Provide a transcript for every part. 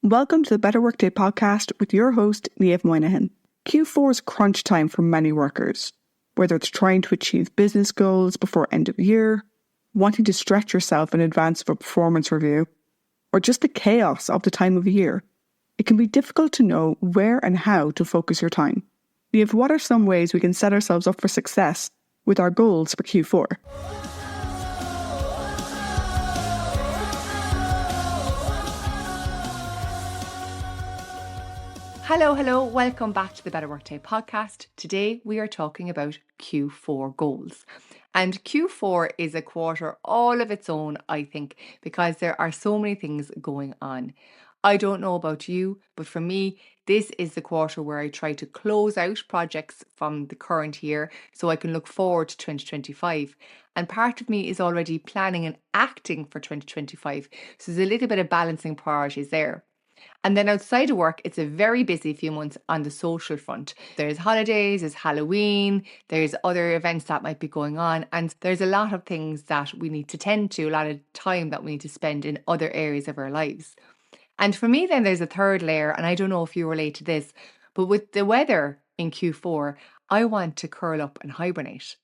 Welcome to the Better Workday Podcast with your host, Niamh Moynihan. Q4 is crunch time for many workers, whether it's trying to achieve business goals before end of year, wanting to stretch yourself in advance of a performance review, or just the chaos of the time of year. It can be difficult to know where and how to focus your time. Niamh, what are some ways we can set ourselves up for success with our goals for Q4? Hello, welcome back to the Better Workday Podcast. Today we are talking about Q4 goals. And Q4 is a quarter all of its own, I think, because there are so many things going on. I don't know about you, but for me, this is the quarter where I try to close out projects from the current year so I can look forward to 2025. And part of me is already planning and acting for 2025. So there's a little bit of balancing priorities there. And then outside of work, it's a very busy few months on the social front. There's holidays, there's Halloween, there's other events that might be going on. And there's a lot of things that we need to tend to, a lot of time that we need to spend in other areas of our lives. And for me, then there's a third layer, and I don't know if you relate to this, but with the weather in Q4, I want to curl up and hibernate.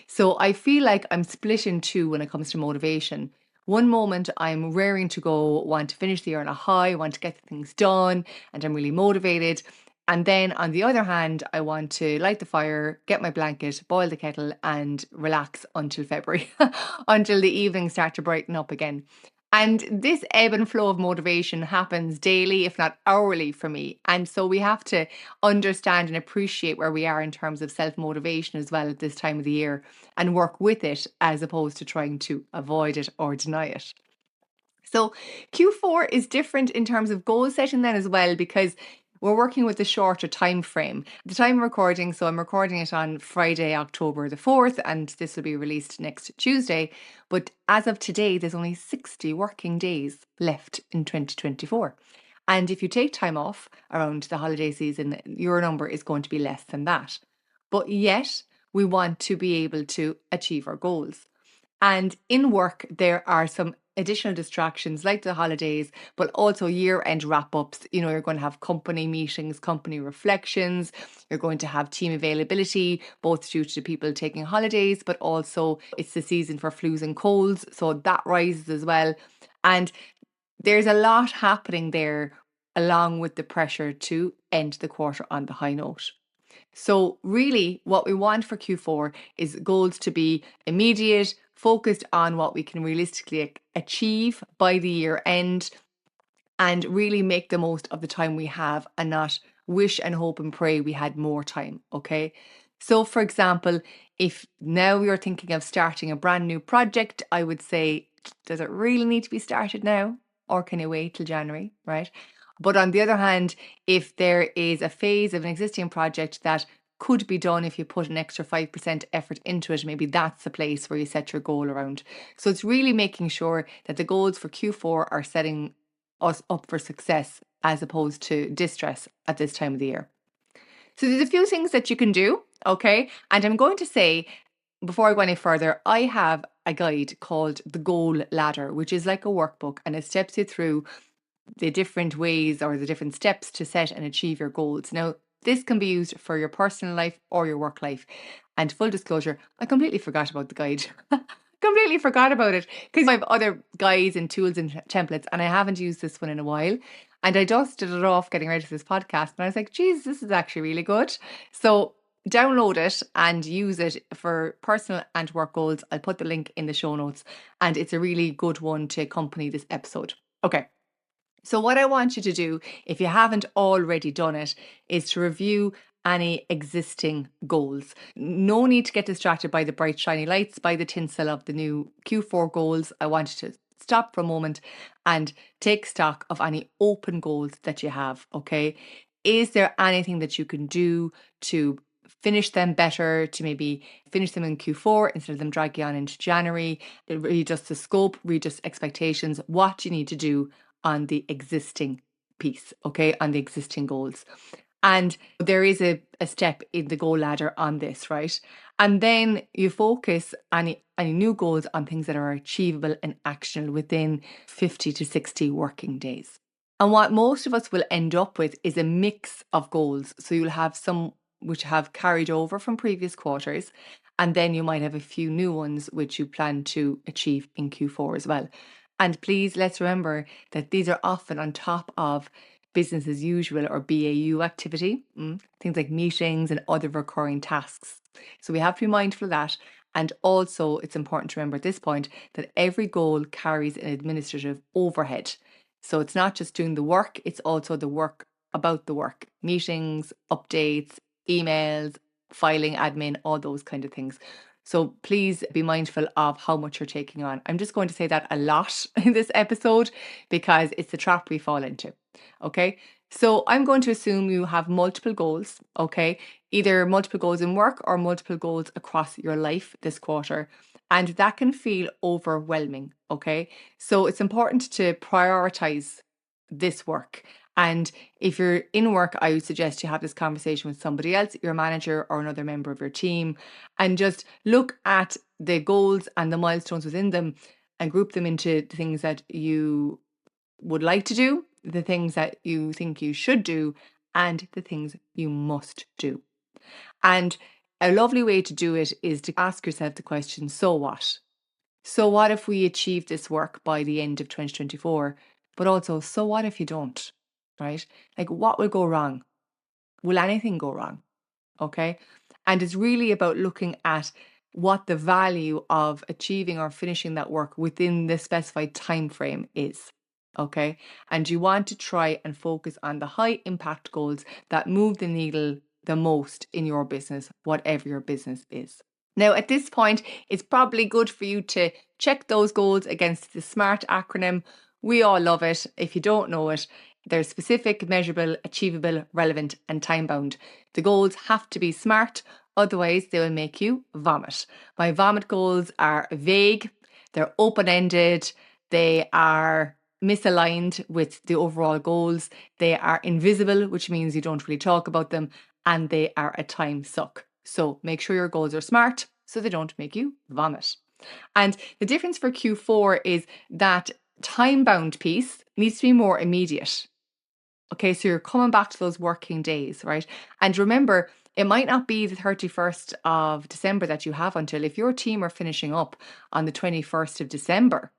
So I feel like I'm split in two when it comes to motivation. One moment I'm raring to go, want to finish the year on a high, want to get things done, and I'm really motivated. And then on the other hand, I want to light the fire, get my blanket, boil the kettle, and relax until February, until the evenings start to brighten up again. And this ebb and flow of motivation happens daily, if not hourly for me. And so we have to understand and appreciate where we are in terms of self-motivation as well at this time of the year and work with it as opposed to trying to avoid it or deny it. So Q4 is different in terms of goal setting then as well, because we're working with a shorter time frame. The time of recording, so I'm recording it on Friday, October the 4th, and this will be released next Tuesday. But as of today, there's only 60 working days left in 2024. And if you take time off around the holiday season, your number is going to be less than that. But yet, we want to be able to achieve our goals. And in work, there are some additional distractions like the holidays, but also year-end wrap-ups. You know, you're going to have company meetings, company reflections. You're going to have team availability, both due to people taking holidays, but also it's the season for flus and colds. So that rises as well. And there's a lot happening there along with the pressure to end the quarter on the high note. So really what we want for Q4 is goals to be immediate, focused on what we can realistically achieve by the year end, and really make the most of the time we have and not wish and hope and pray we had more time, okay? So for example, if now you're thinking of starting a brand new project, I would say, does it really need to be started now? Or can you wait till January, right? But on the other hand, if there is a phase of an existing project that could be done if you put an extra 5% effort into it, maybe that's the place where you set your goal around. So it's really making sure that the goals for Q4 are setting us up for success as opposed to distress at this time of the year. So there's a few things that you can do, okay? And I'm going to say, before I go any further, I have a guide called the Goal Ladder, which is like a workbook, and it steps you through the different ways or the different steps to set and achieve your goals. Now, this can be used for your personal life or your work life. And full disclosure, I completely forgot about the guide. Completely forgot about it because I have other guides and tools and templates, and I haven't used this one in a while. And I dusted it off getting ready for this podcast, and I was like, geez, this is actually really good. So download it and use it for personal and work goals. I'll put the link in the show notes, and it's a really good one to accompany this episode. Okay. So what I want you to do, if you haven't already done it, is to review any existing goals. No need to get distracted by the bright shiny lights, by the tinsel of the new Q4 goals. I want you to stop for a moment and take stock of any open goals that you have, okay? Is there anything that you can do to finish them better, to maybe finish them in Q4 instead of them dragging on into January? Readjust the scope, readjust expectations, what you need to do on the existing piece, okay, on the existing goals. And there is a step in the goal ladder on this, right? And then you focus any new goals on things that are achievable and actionable within 50 to 60 working days. And what most of us will end up with is a mix of goals. So you'll have some which have carried over from previous quarters, and then you might have a few new ones which you plan to achieve in Q4 as well. And please let's remember that these are often on top of business as usual or BAU activity, things like meetings and other recurring tasks. So we have to be mindful of that. And also, it's important to remember at this point that every goal carries an administrative overhead. So it's not just doing the work, it's also the work about the work, meetings, updates, emails, filing, admin, all those kind of things. So please be mindful of how much you're taking on. I'm just going to say that a lot in this episode because it's the trap we fall into. Okay. So I'm going to assume you have multiple goals. Okay. Either multiple goals in work or multiple goals across your life this quarter. And that can feel overwhelming. Okay. So it's important to prioritize this work. And if you're in work, I would suggest you have this conversation with somebody else, your manager or another member of your team, and just look at the goals and the milestones within them and group them into the things that you would like to do, the things that you think you should do, and the things you must do. And a lovely way to do it is to ask yourself the question, so what? So what if we achieve this work by the end of 2024? But also, so what if you don't, right? Like what will go wrong? Will anything go wrong? Okay. And it's really about looking at what the value of achieving or finishing that work within the specified time frame is. Okay. And you want to try and focus on the high impact goals that move the needle the most in your business, whatever your business is. Now, at this point, it's probably good for you to check those goals against the SMART acronym. We all love it. If you don't know it, they're specific, measurable, achievable, relevant, and time bound. The goals have to be SMART, otherwise, they will make you vomit. My vomit goals are vague, they're open ended, they are misaligned with the overall goals, they are invisible, which means you don't really talk about them, and they are a time suck. So make sure your goals are SMART so they don't make you vomit. And the difference for Q4 is that time-bound piece needs to be more immediate. Okay, so you're coming back to those working days, right? And remember, it might not be the 31st of December that you have until if your team are finishing up on the 21st of December,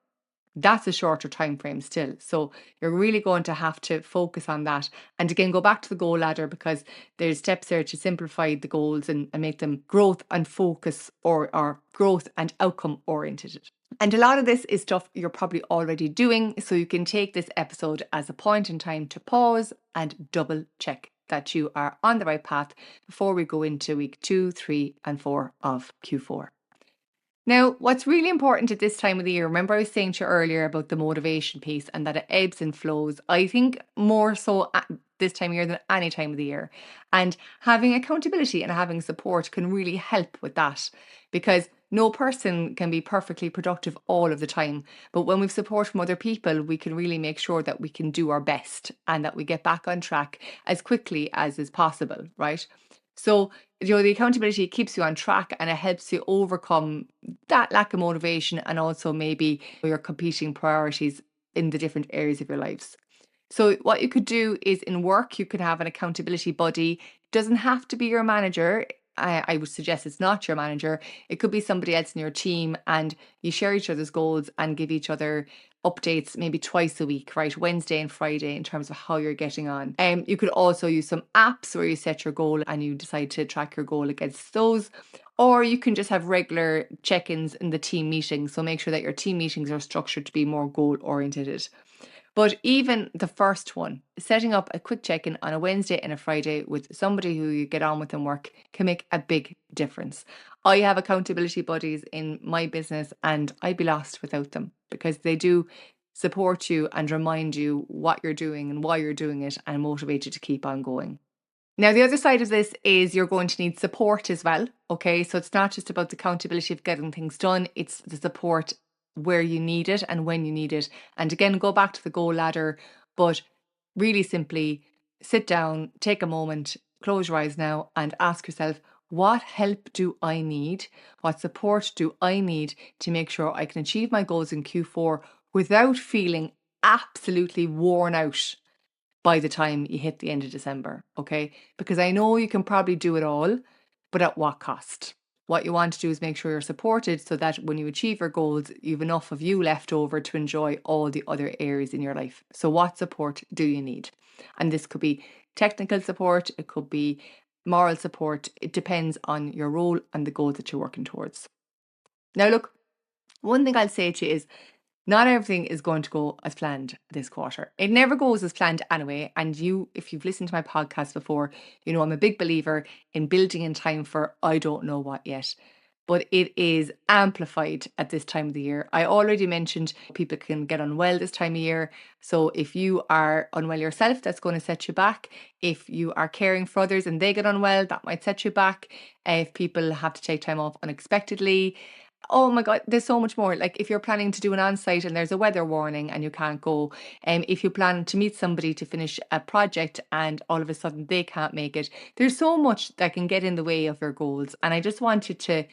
that's a shorter time frame still. So you're really going to have to focus on that. And again, go back to the goal ladder because there's steps there to simplify the goals and make them growth and focus or growth and outcome oriented. And a lot of this is stuff you're probably already doing. So you can take this episode as a point in time to pause and double check that you are on the right path before we go into week 2, 3, and 4 of Q4. Now, what's really important at this time of the year, remember I was saying to you earlier about the motivation piece and that it ebbs and flows. I think more so at this time of year than any time of the year. And having accountability and having support can really help with that because no person can be perfectly productive all of the time. But when we've support from other people, we can really make sure that we can do our best and that we get back on track as quickly as is possible, right? So, the accountability keeps you on track and it helps you overcome that lack of motivation and also maybe your competing priorities in the different areas of your lives. So, what you could do is in work, you can have an accountability buddy. It doesn't have to be your manager. I would suggest it's not your manager. It could be somebody else in your team and you share each other's goals and give each other updates maybe twice a week, right? Wednesday and Friday in terms of how you're getting on. You could also use some apps where you set your goal and you decide to track your goal against those. Or you can just have regular check-ins in the team meetings. So make sure that your team meetings are structured to be more goal-oriented. But even the first one, setting up a quick check-in on a Wednesday and a Friday with somebody who you get on with in work can make a big difference. I have accountability buddies in my business and I'd be lost without them because they do support you and remind you what you're doing and why you're doing it and motivate you to keep on going. Now, the other side of this is you're going to need support as well. Okay, so it's not just about the accountability of getting things done, it's the support where you need it and when you need it. And again, go back to the goal ladder, but really simply sit down, take a moment, close your eyes now and ask yourself, what help do I need? What support do I need to make sure I can achieve my goals in Q4 without feeling absolutely worn out by the time you hit the end of December, okay? Because I know you can probably do it all, but at what cost? What you want to do is make sure you're supported so that when you achieve your goals, you've enough of you left over to enjoy all the other areas in your life. So what support do you need? And this could be technical support, it could be moral support. It depends on your role and the goals that you're working towards. Now, look, one thing I'll say to you is not everything is going to go as planned this quarter. It never goes as planned anyway. And if you've listened to my podcast before, you know I'm a big believer in building in time for I don't know what yet. But it is amplified at this time of the year. I already mentioned people can get unwell this time of year. So if you are unwell yourself, that's going to set you back. If you are caring for others and they get unwell, that might set you back. If people have to take time off unexpectedly, oh my God, there's so much more. Like if you're planning to do an on-site and there's a weather warning and you can't go, if you plan to meet somebody to finish a project and all of a sudden they can't make it, there's so much that can get in the way of your goals. And I just want you to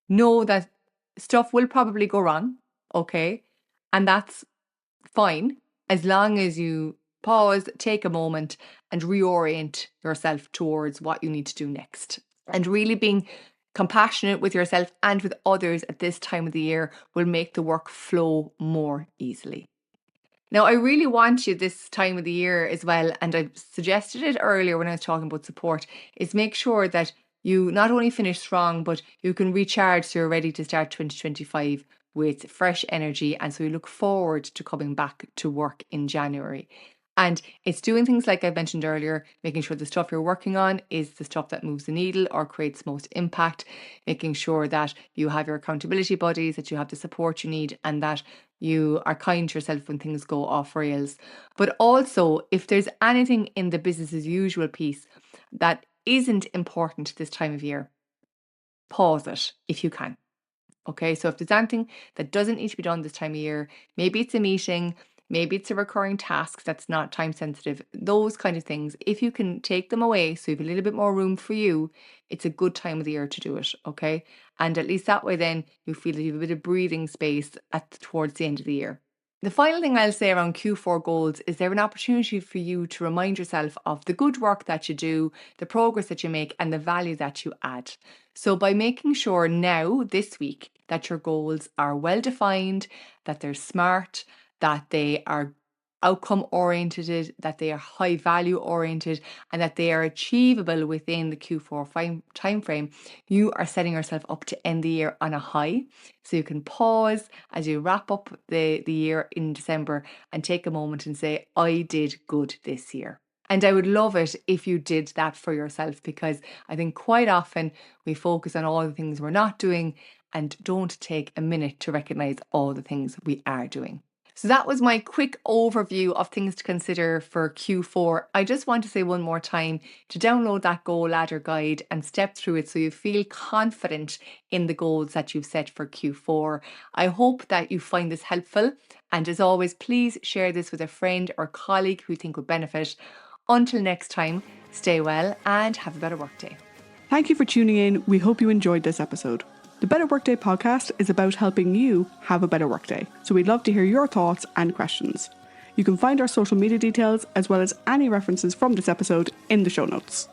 know that stuff will probably go wrong, okay? And that's fine as long as you pause, take a moment and reorient yourself towards what you need to do next. And really being compassionate with yourself and with others at this time of the year will make the work flow more easily. Now, I really want you this time of the year as well, and I suggested it earlier when I was talking about support, is make sure that you not only finish strong, but you can recharge so you're ready to start 2025 with fresh energy. And so you look forward to coming back to work in January. And it's doing things like I mentioned earlier, making sure the stuff you're working on is the stuff that moves the needle or creates most impact, making sure that you have your accountability buddies, that you have the support you need, and that you are kind to yourself when things go off rails. But also, if there's anything in the business as usual piece that isn't important this time of year, pause it if you can. Okay, so if there's anything that doesn't need to be done this time of year, maybe it's a meeting, maybe it's a recurring task that's not time sensitive, those kind of things, if you can take them away so you have a little bit more room for you, it's a good time of the year to do it, okay? And at least that way then you feel that you have a bit of breathing space towards the end of the year. The final thing I'll say around Q4 goals is there an opportunity for you to remind yourself of the good work that you do, the progress that you make, and the value that you add. So by making sure now, this week, that your goals are well defined, that they're smart, that they are outcome oriented, that they are high value oriented, and that they are achievable within the Q4 timeframe, you are setting yourself up to end the year on a high. So you can pause as you wrap up the year in December and take a moment and say, I did good this year. And I would love it if you did that for yourself, because I think quite often we focus on all the things we're not doing and don't take a minute to recognize all the things we are doing. So that was my quick overview of things to consider for Q4. I just want to say one more time to download that goal ladder guide and step through it so you feel confident in the goals that you've set for Q4. I hope that you find this helpful. And as always, please share this with a friend or colleague who you think would benefit. Until next time, stay well and have a better workday. Thank you for tuning in. We hope you enjoyed this episode. The Better Workday podcast is about helping you have a better workday. So we'd love to hear your thoughts and questions. You can find our social media details as well as any references from this episode in the show notes.